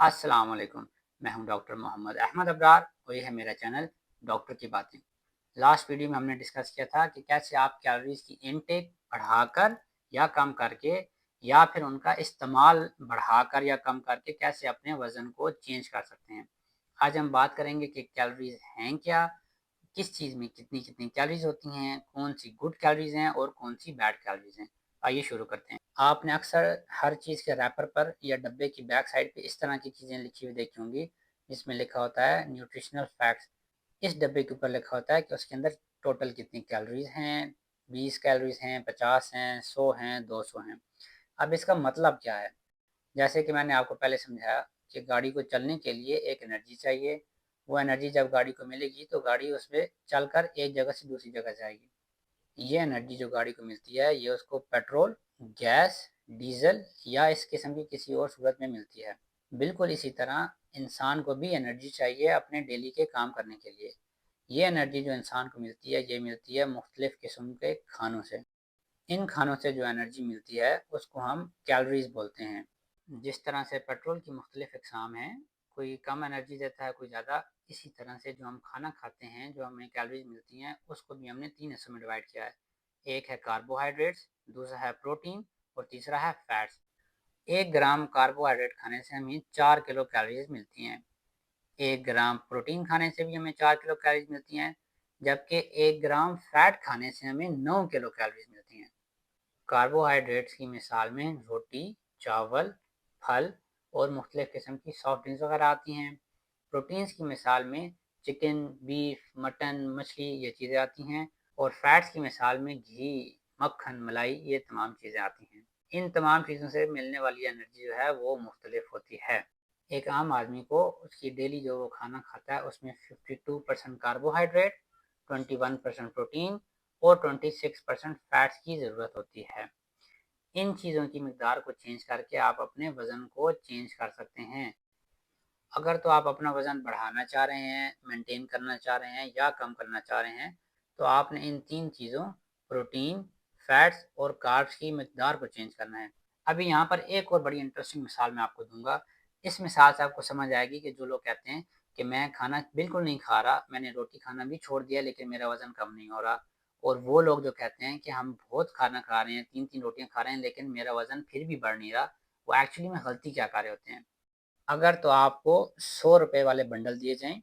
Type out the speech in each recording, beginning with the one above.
अस्सलाम वालेकुम। मैं हूं डॉक्टर मोहम्मद अहमद अब्रार और ये है मेरा चैनल डॉक्टर की बातें। लास्ट वीडियो में हमने डिस्कस किया था कि कैसे आप कैलोरीज की इनटेक बढ़ाकर या कम करके या फिर उनका इस्तेमाल बढ़ाकर या कम करके कैसे अपने वज़न को चेंज कर सकते हैं। आज हम बात करेंगे कि कैलोरीज हैं क्या, किस चीज़ में कितनी-कितनी कैलोरीज़ होती हैं, कौन-सी गुड कैलोरीज़ हैं और कौन-सी बैड कैलोरीज़ हैं। आइए शुरू करते हैं। आपने अक्सर हर चीज़ के रैपर पर या डब्बे की बैक साइड पे इस तरह की चीज़ें लिखी हुई देखी होंगी, जिसमें लिखा होता है न्यूट्रिशनल फैक्ट्स। इस डब्बे के ऊपर लिखा होता है कि उसके अंदर टोटल कितनी कैलोरीज़ हैं, 20 कैलोरीज़ हैं, 50 हैं, 100 हैं, 200 हैं। अब इसका मतलब क्या है? जैसे कि मैंने आपको पहले समझाया कि गाड़ी को चलने के लिए एक एनर्जी चाहिए। वो एनर्जी जब गाड़ी को मिलेगी तो गाड़ी उसपे चलकर एक जगह से दूसरी जगह जाएगी। ये एनर्जी जो गाड़ी को मिलती है ये उसको पेट्रोल, गैस, डीज़ल या इस किस्म की किसी और सूरत में मिलती है। बिल्कुल इसी तरह इंसान को भी एनर्जी चाहिए अपने डेली के काम करने के लिए। ये एनर्जी जो इंसान को मिलती है ये मिलती है मुख्तलिफ़ किस्म के खानों से। इन खानों से जो एनर्जी मिलती है उसको हम कैलोरीज़ बोलते हैं। जिस तरह से पेट्रोल की मुख्तलिफ़ अक़साम हैं, कोई कम एनर्जी देता है, कोई ज़्यादा। इसी तरह से जो हम खाना खाते हैं, जो हमें कैलोरीज़ मिलती हैं, उसको भी हमने 3 हिस्सों में डिवाइड किया है। एक है कार्बोहाइड्रेट्स, दूसरा है प्रोटीन और तीसरा है फैट्स। 1 ग्राम कार्बोहाइड्रेट खाने से हमें 4 किलो कैलोरीज़ मिलती हैं। 1 ग्राम प्रोटीन खाने से भी हमें 4 किलो कैलोरीज़ मिलती हैं, जबकि 1 ग्राम फैट खाने से हमें 9 किलो कैलोरीज़ मिलती हैं। कार्बोहाइड्रेट्स की मिसाल में रोटी, चावल, फल और मुख्तलिफ़ किस्म की सॉफ्ट ड्रिंक्स वगैरह आती हैं। प्रोटीन्स की मिसाल में चिकन, बीफ, मटन, मछली ये चीज़ें आती हैं और फैट्स की मिसाल में घी, मक्खन, मलाई ये तमाम चीज़ें आती हैं। इन तमाम चीज़ों से मिलने वाली एनर्जी जो है वो मुख्तलिफ़ होती है। एक आम आदमी को उसकी डेली जो वो खाना खाता है उसमें 52% कार्बोहाइड्रेट, 21% प्रोटीन और 26% फैट्स की ज़रूरत होती है। इन चीज़ों की मिकदार को चेंज करके आप अपने वज़न को चेंज कर सकते हैं। अगर तो आप अपना वज़न बढ़ाना चाह रहे हैं, मेंटेन करना चाह रहे हैं या कम करना चाह रहे हैं, तो आपने इन 3 चीज़ों प्रोटीन, फैट्स और कार्ब्स की मिकदार को चेंज करना है। अभी यहाँ पर एक और बड़ी इंटरेस्टिंग मिसाल मैं आपको दूँगा। इस मिसाल से आपको समझ आएगी कि जो लोग कहते हैं कि मैं खाना बिल्कुल नहीं खा रहा, मैंने रोटी खाना भी छोड़ दिया लेकिन मेरा वज़न कम नहीं हो रहा। और वो लोग जो कहते हैं कि हम बहुत खाना खा रहे हैं, 3-3 रोटियाँ खा रहे हैं लेकिन मेरा वज़न फिर भी बढ़ नहीं रहा, वो एक्चुअली में गलती क्या कर रहे होते हैं। अगर तो आपको ₹100 वाले बंडल दिए जाएँ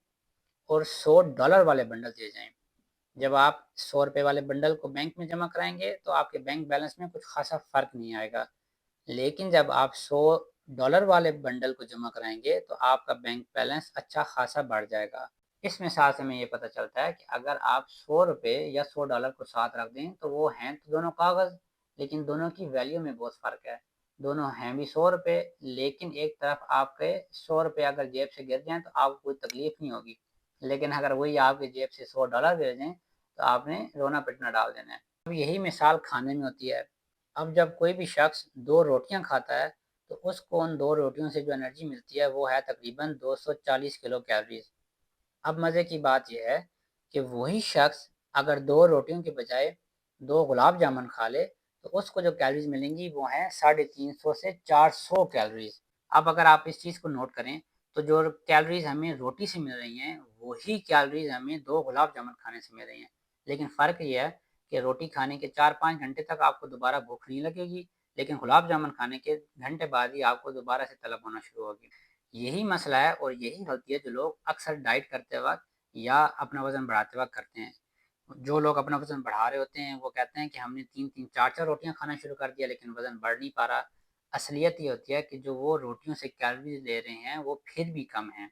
और $100 वाले बंडल दिए जाएँ। जब आप ₹100 वाले बंडल को बैंक में जमा कराएँगे, तो आपके बैंक बैलेंस में कुछ ख़ासा फ़र्क नहीं आएगा। लेकिन जब आप $100 वाले बंडल को जमा कराएँगे, तो आपका बैंक बैलेंस अच्छा ख़ासा बढ़ जाएगा। इस मिसाल से हमें ये पता चलता है कि अगर आप ₹100 या $100 को साथ रख दें, तो वो हैं तो दोनों कागज़, लेकिन दोनों की वैल्यू में बहुत फ़र्क है। दोनों हैं भी ₹100 लेकिन एक तरफ आपके ₹100 अगर जेब से गिर जाएँ, तो आपको कोई तकलीफ़ नहीं होगी। लेकिन अगर वही आपकी जेब से $100 गिर जाएँ, तो आपने रोना-पिटना डाल देना है। अब यही मिसाल खाने में होती है। अब जब कोई भी शख्स 2 रोटियाँ खाता है, तो उसको उन 2 रोटियों से जो एनर्जी मिलती है, वो है तकरीबन 240 किलो कैलोरीज़। अब मज़े की बात ये है कि वही शख्स अगर 2 रोटियों के बजाय 2 गुलाब जामुन खा ले, तो उसको जो कैलोरीज़ मिलेंगी वो हैं 350 से 400 कैलोरीज़। अब अगर आप इस चीज़ को नोट करें, तो जो कैलोरीज़ हमें रोटी से मिल रही हैं, वही कैलोरीज़ हमें 2 गुलाब जामुन खाने से मिल रही हैं। लेकिन फ़र्क ये है कि रोटी खाने के 4-5 घंटे तक आपको दोबारा भूख नहीं लगेगी, लेकिन गुलाब जामुन खाने के घंटे बाद ही आपको दोबारा से तलब होना शुरू होगी। यही मसला है और यही गलती है जो लोग अक्सर डाइट करते वक़्त या अपना वज़न बढ़ाते वक़्त करते हैं। जो लोग अपना वज़न बढ़ा रहे होते हैं, वो कहते हैं कि हमने 3-3 4-4 रोटियाँ खाना शुरू कर दिया लेकिन वज़न बढ़ नहीं पा रहा। असलियत ये होती है कि जो वो रोटियों से कैलोरीज़ ले रहे हैं, वो फिर भी कम हैं।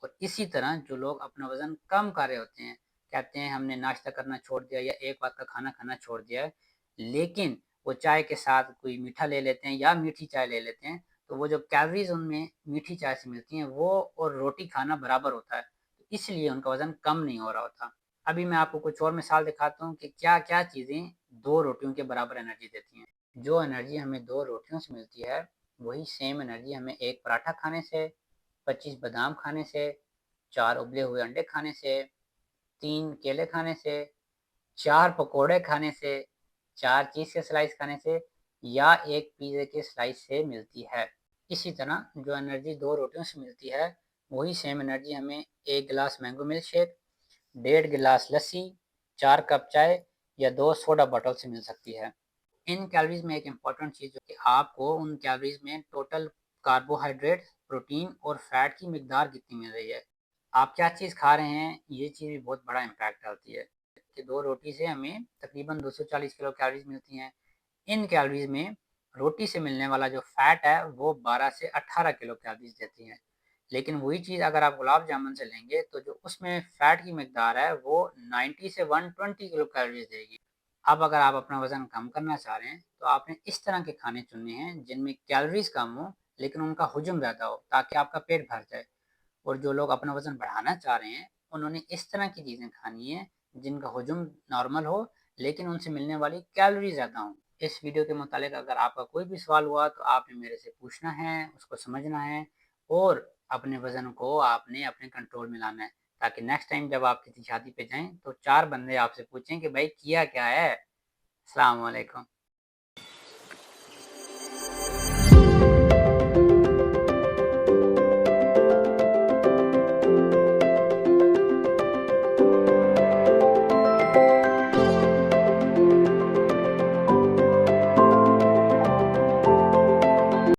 और इसी तरह जो लोग अपना वज़न कम कर रहे होते हैं, कहते हैं हमने नाश्ता करना छोड़ दिया या एक वक़्त का खाना खाना छोड़ दिया है, लेकिन वो चाय के साथ कोई मीठा ले लेते हैं या मीठी चाय ले लेते हैं, तो वो जो कैलोरीज़ उनमें मीठी चाय से मिलती हैं, वो और रोटी खाना बराबर होता है। तो इसलिए उनका वज़न कम नहीं हो रहा होता। अभी मैं आपको कुछ और मिसाल दिखाता हूँ कि क्या-क्या चीज़ें 2 रोटियों के बराबर एनर्जी देती हैं। जो एनर्जी हमें 2 रोटियों से मिलती है, वही सेम एनर्जी हमें 1 पराठा खाने से, 25 बादाम खाने से, 4 उबले हुए अंडे खाने से, 3 केले खाने से, 4 पकोड़े खाने से, 4 चीज़ के स्लाइस खाने से या 1 पिज़्ज़ा के स्लाइस से मिलती है। इसी तरह जो एनर्जी 2 रोटियों से मिलती है, वही सेम एनर्जी हमें 1 गिलास मैंगो मिल्क शेक, 1.5 गिलास लस्सी, 4 कप चाय या 2 सोडा बॉटल से मिल सकती है। इन कैलोरीज़ में एक इम्पॉर्टेंट चीज़ जो कि आपको उन कैलोरीज़ में टोटल कार्बोहाइड्रेट, प्रोटीन और फैट की मिकदार कितनी मिल रही है। आप क्या चीज़ खा रहे हैं, ये चीज़ भी बहुत बड़ा इम्पैक्ट डालती है कि 2 रोटी से हमें तकरीबन 240 किलो कैलोरीज़ मिलती हैं। इन कैलोरीज़ में रोटी से मिलने वाला जो फैट है वो 12 से 18 किलो कैलोरीज़ देती है। लेकिन वही चीज़ अगर आप गुलाब जामुन से लेंगे तो जो उसमें फैट की मिकदार है वो 90 से 120 किलो कैलोरीज़ देगी। अब अगर आप अपना वज़न कम करना चाह रहे हैं तो आपने इस तरह के खाने चुनने हैं जिनमें कैलोरीज़ कम हो लेकिन उनका हजम ज़्यादा हो ताकि आपका पेट भर जाए। और जो लोग अपना वज़न बढ़ाना चाह रहे हैं उन्होंने इस तरह की चीज़ें खानी है जिनका हजम नॉर्मल हो लेकिन उनसे मिलने वाली कैलोरी ज़्यादा हो। इस वीडियो के मुतालिक अगर आपका कोई भी सवाल हुआ तो आपने मेरे से पूछना है, उसको समझना है और अपने वज़न को आपने अपने कंट्रोल में लाना है ताकि नेक्स्ट टाइम जब आप किसी शादी पे जाएँ तो 4 बंदे आपसे पूछें कि भाई किया क्या है? अस्सलाम वालेकुम।